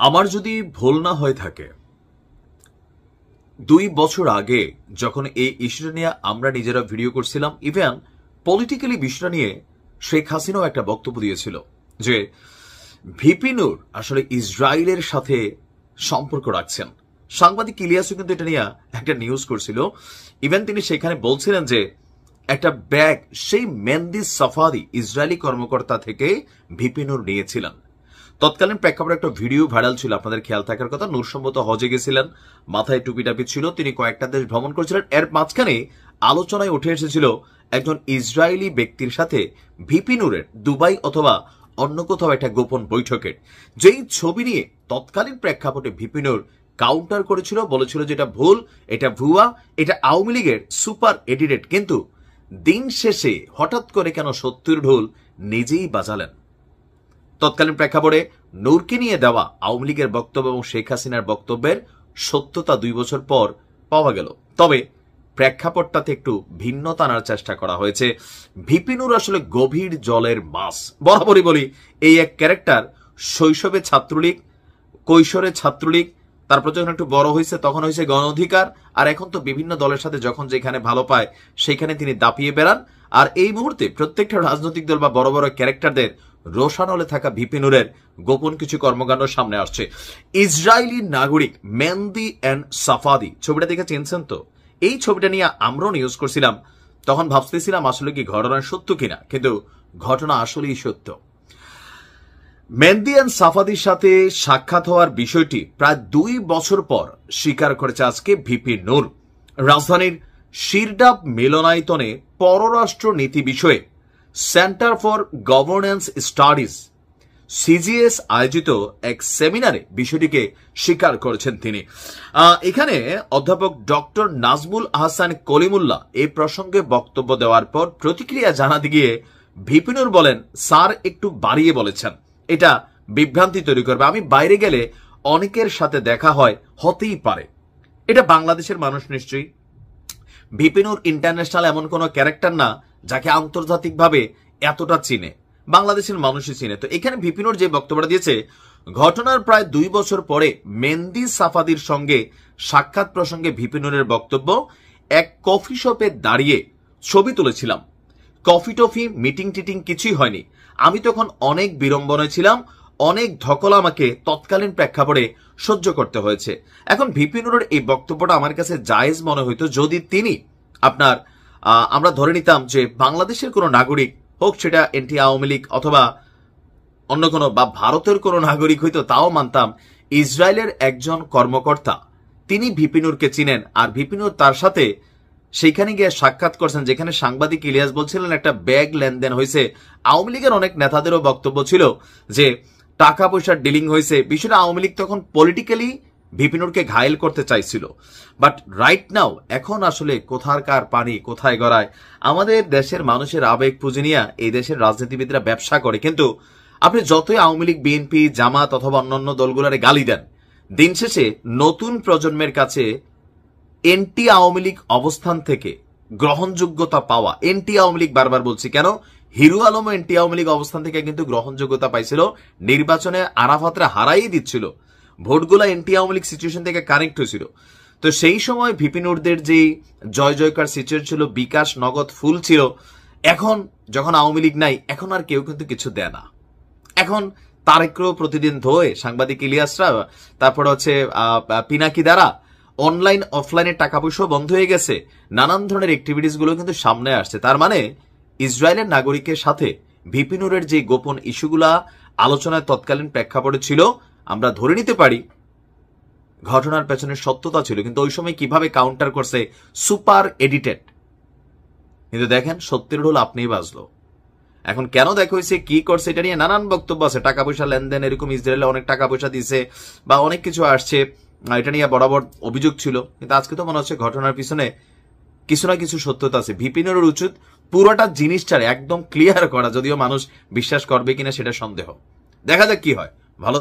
আমার যদি ভুল না হয়ে থাকে 2 বছর আগে যখন এই ইস্যুটা নিয়ে আমরা নিজেরা ভিডিও করছিলাম, ইভেন পলিটিক্যালি বিষয়টা নিয়ে শেখ হাসিনাও একটা বক্তব্য দিয়েছিল যে ভিপি নূর আসলে ইসরায়েলের সাথে সম্পর্ক রাখছেন। সাংবাদিক ইলিয়াসও কিন্তু এটা নিয়ে একটা নিউজ করছিল। ইভেন তিনি সেখানে বলছিলেন যে একটা ব্যাগ সেই মেহেদি সাফাদি ইসরায়েলি কর্মকর্তা থেকে ভিপি নূর নিয়েছিলেন। তৎকালীন প্রেক্ষাপটে একটা ভিডিও ভাইরাল ছিল, আপনাদের খেয়াল থাকার কথা। নূর সম্ভবত হজে গেছিলেন, মাথায় টুপি টাপি ছিল, তিনি কয়েকটা দেশ ভ্রমণ করছিলেন। এর মাঝখানে আলোচনায় উঠে এসেছিল একজন ইসরায়েলি ব্যক্তির সাথে ভিপি নূরের দুবাই অথবা অন্য কোথাও একটা গোপন বৈঠকের যেই ছবি নিয়ে তৎকালীন প্রেক্ষাপটে ভিপি নূর কাউন্টার করেছিল, বলেছিল যে এটা ভুল, এটা ভুয়া, এটা আওয়ামী লীগের সুপার এডিটেড। কিন্তু দিন শেষে হঠাৎ করে কেন সত্যের ঢোল নিজেই বাজালেন? তৎকালীন প্রেক্ষাপটে নূরকে নিয়ে দেওয়া আওয়ামী লীগের বক্তব্য এবং শেখ হাসিনার বক্তব্যের সত্যতা 2 বছর পর পাওয়া গেল। তবে প্রেক্ষাপটটাতে একটু ভিন্নতা আনার চেষ্টা করা হয়েছে। ভিপি নূর আসলে গভীর জলের মাছ। বরাবরই বলি, এই এক ক্যারেক্টার শৈশবে ছাত্রলীগ, কৈশোরে ছাত্রলীগ, তারপর যখন একটু বড় হয়েছে তখন হয়েছে গণ অধিকার, আর এখন তো বিভিন্ন দলের সাথে যখন যেখানে ভালো পায় সেখানে তিনি দাপিয়ে বেড়ান। আর এই মুহূর্তে প্রত্যেকটা রাজনৈতিক দল বা বড় বড় ক্যারেক্টারদের রোশানলে থাকা ভিপি নূরের গোপন কিছু কর্মকাণ্ড সামনে আসছে। ইসরায়েলি নাগরিক মেহেদি এন্ড সাফাদি ছবিটা দেখে চিনছেন তো? এই ছবিটা নিয়ে আমরাও নিউজ করছিলাম। তখন ভাবতেছিলাম আসলে কি ঘটনা সত্য কিনা, কিন্তু ঘটনা আসলেই সত্য। মেহেদি এন্ড সাফাদির সাথে সাক্ষাৎ হওয়ার বিষয়টি প্রায় 2 বছর পর স্বীকার করেছে আজকে ভিপি নূর। রাজধানীর শিরডাব মিলনায়তনে পররাষ্ট্র নীতি বিষয়ে centre for governance studies CGS আয়োজিত এক সেমিনারে বিষয়টিকে স্বীকার করেছেন তিনি। এখানে অধ্যাপক ডক্টর নাজমুল আহসান কলিমুল্লাহ এই প্রসঙ্গে বক্তব্য দেওয়ার পর প্রতিক্রিয়া জানাতে গিয়ে ভিপি নূর বলেন, স্যার একটু বাড়িয়ে বলেছেন, এটা বিভ্রান্তি তৈরি করবে। আমি বাইরে গেলে অনেকের সাথে দেখা হয়, হতেই পারে। এটা বাংলাদেশের মানুষ নিশ্চয়ই। ভিপি নূর ইন্টারন্যাশনাল এমন কোন ক্যারেক্টার না যাকে আন্তর্জাতিকভাবে এতটা চিনে, বাংলাদেশের মানুষই চিনে। তো এখানে ভিপি নূর যে বক্তব্যটা দিয়েছে, ঘটনার প্রায় 2 বছর পরে মেহেদি সাফাদির সঙ্গে সাক্ষাৎ প্রসঙ্গে ভিপি নূরের বক্তব্য, এক কফি শপে দাঁড়িয়ে ছবি তুলেছিলাম, কফি টফি মিটিং টিটিং কিছুই হয়নি। আমি তখন অনেক বিড়ম্বনায় ছিলাম, অনেক ধকল আমাকে তৎকালীন প্রেক্ষাপটে সহ্য করতে হয়েছে। এখন ভিপি নূরের এই বক্তব্যটা আমার কাছে জায়েজ মনে হইতো যদি তিনি আমরা ধরে নিতাম যে বাংলাদেশের কোন নাগরিক হোক, সেটা এনটি আওয়ামী লীগ অথবা অন্য কোনো বা ভারতের কোন নাগরিক হইতো, তাও মানতাম। ইসরায়েলের একজন কর্মকর্তা, তিনি ভিপি নূরকে চিনেন, আর ভিপি নূর তার সাথে সেইখানে গিয়ে সাক্ষাৎ করছেন, যেখানে সাংবাদিক ইলিয়াস বলছিলেন একটা ব্যাগ লেনদেন হয়েছে। আওয়ামী লীগের অনেক নেতাদেরও বক্তব্য ছিল যে টাকা পয়সার ডিলিং হয়েছে। বিষয়টা আওয়ামী লীগ তখন পলিটিক্যালি ভিপি নূরকে ঘায়েল করতে চাইছিল। বাট রাইট নাও এখন আসলে কোথাকার পানি কোথায় গড়ায়। আমাদের দেশের মানুষের আবেগ পুঁজি নিয়ে এই দেশের রাজনীতিবিদরা ব্যবসা করে, কিন্তু আপনি যতই আওয়ামী লীগ, বিএনপি, জামাত অথবা অন্যান্য দলগুলোরে গালি দেন, দিন শেষে নতুন প্রজন্মের কাছে এন্টি আওয়ামী লীগ অবস্থান থেকে গ্রহণযোগ্যতা পাওয়া, এন্টি আওয়ামী লীগ বারবার বলছি কেন, হিরো আলম এন্টি আওয়ামী লীগ অবস্থান থেকে কিন্তু গ্রহণযোগ্যতা পাইছিল, নির্বাচনে আরাফাতরা হারাই দিচ্ছিল, ভোটগুলা এন্টি আওয়ামী লীগ সিচুয়েশন থেকে কানেক্ট হয়েছিল। তো সেই সময় ভিপি নূরদের যে জয় জয়কার সিচুয়েশন ছিল, বিকাশ নগদ ফুল ছিল। এখন যখন আওয়ামী লীগ নাই, এখন আর কেউ কিন্তু কিছু দেয় না। এখন তারেকরাও প্রতিদিন ধোয়ে, সাংবাদিক ইলিয়াসরা, তারপরে হচ্ছে পিনাকি দ্বারা অনলাইন অফলাইনে টাকা পয়সা বন্ধ হয়ে গেছে, নানান ধরনের অ্যাক্টিভিটিস গুলো কিন্তু সামনে আসছে। তার মানে ইসরায়েলের নাগরিকের সাথে ভিপি নূরের যে গোপন ইস্যুগুলা আলোচনায় তৎকালীন প্রেক্ষাপটে ছিল, আমরা ধরে নিতে পারি ঘটনার পেছনে সত্যতা ছিল। কিন্তু ওই সময় কিভাবে কাউন্টার করছে, সুপার এডিটেড। কিন্তু দেখেন সত্যের ঢোল আপনিই বাজলো। এখন কেন দেখা হয়েছে, কি করছে, এটা নিয়ে নানান বক্তব্য আছে। টাকা পয়সা লেনদেন, এরকম ইসরায়েলে অনেক টাকা পয়সা দিছে বা অনেক কিছু আসছে, এটা নিয়ে বরাবর অভিযোগ ছিল। কিন্তু আজকে তো মনে হচ্ছে ঘটনার পিছনে কিছু না কিছু সত্যতা আছে। ভিপি নূরের উচিত পুরোটা জিনিসটার একদম ক্লিয়ার করা, যদিও মানুষ বিশ্বাস করবে কিনা সেটা সন্দেহ। দেখা যাক কি হয়। ভালো।